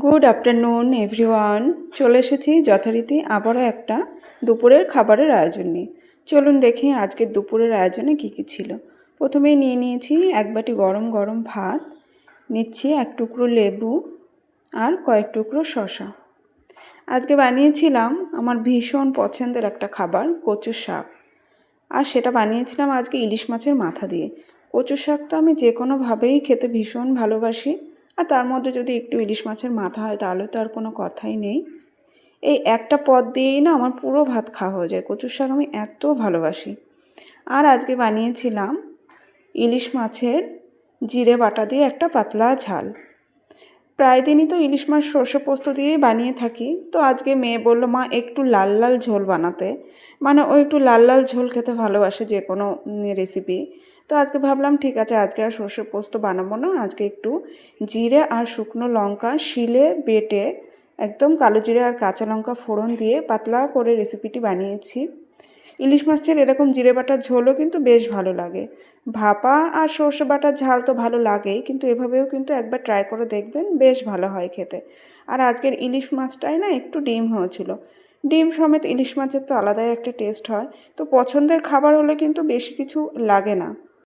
Good afternoon everyone. চলে এসেছি যথারীতি আবারও একটা দুপুরের খাবারের আয়োজন নিয়ে। চলুন দেখি আজকের দুপুরের আয়োজনে কী কী ছিল। প্রথমেই নিয়ে নিয়েছি এক বাটি গরম গরম ভাত, নিচ্ছি এক টুকরো লেবু আর কয়েক টুকরো শসা। আজকে বানিয়েছিলাম আমার ভীষণ পছন্দের একটা খাবার, কচু শাক। আর সেটা বানিয়েছিলাম আজকে ইলিশ মাছের মাথা দিয়ে। কচু শাক তো আমি যে কোনোভাবেই খেতে ভীষণ ভালোবাসি, আর তার মধ্যে যদি একটু ইলিশ মাছের মাথা হয় তাহলে তো আর কোনো কথাই নেই। এই একটা পদ দিয়েই না আমার পুরো ভাত খাওয়া হয়ে যায়। কচু শাক আমি এত ভালোবাসি। আর আজকে বানিয়েছিলাম ইলিশ মাছের জিরে বাটা দিয়ে একটা পাতলা ঝাল। প্রায় দিনই তো ইলিশ মাছ সর্ষে পোস্ত দিয়েই বানিয়ে থাকি, তো আজকে মেয়ে বললো মা একটু লাল লাল ঝোল বানাতে, মানে ও একটু লাল লাল ঝোল খেতে ভালোবাসে যে কোনো রেসিপি। তো আজকে ভাবলাম ঠিক আছে, আজকে আর সর্ষে পোস্ত বানাবো না, আজকে একটু জিরে আর শুকনো লঙ্কা শিলে বেটে একদম কালো জিরে আর কাঁচা লঙ্কা ফোড়ন দিয়ে পাতলা করে রেসিপিটি বানিয়েছি। ইলিশ মাছের এরকম জিরে বাটার ঝোলও কিন্তু বেশ ভালো লাগে। ভাপা আর সর্ষে বাটার ঝাল তো ভালো লাগেই, কিন্তু এভাবেও কিন্তু একবার ট্রাই করে দেখবেন, বেশ ভালো হয় খেতে। আর আজকের ইলিশ মাছটাই না একটু ডিম হয়েছিল। ডিম সমেত ইলিশ মাছের তো আলাদাই একটা টেস্ট হয়। তো পছন্দের খাবার হলে কিন্তু বেশি কিছু লাগে না।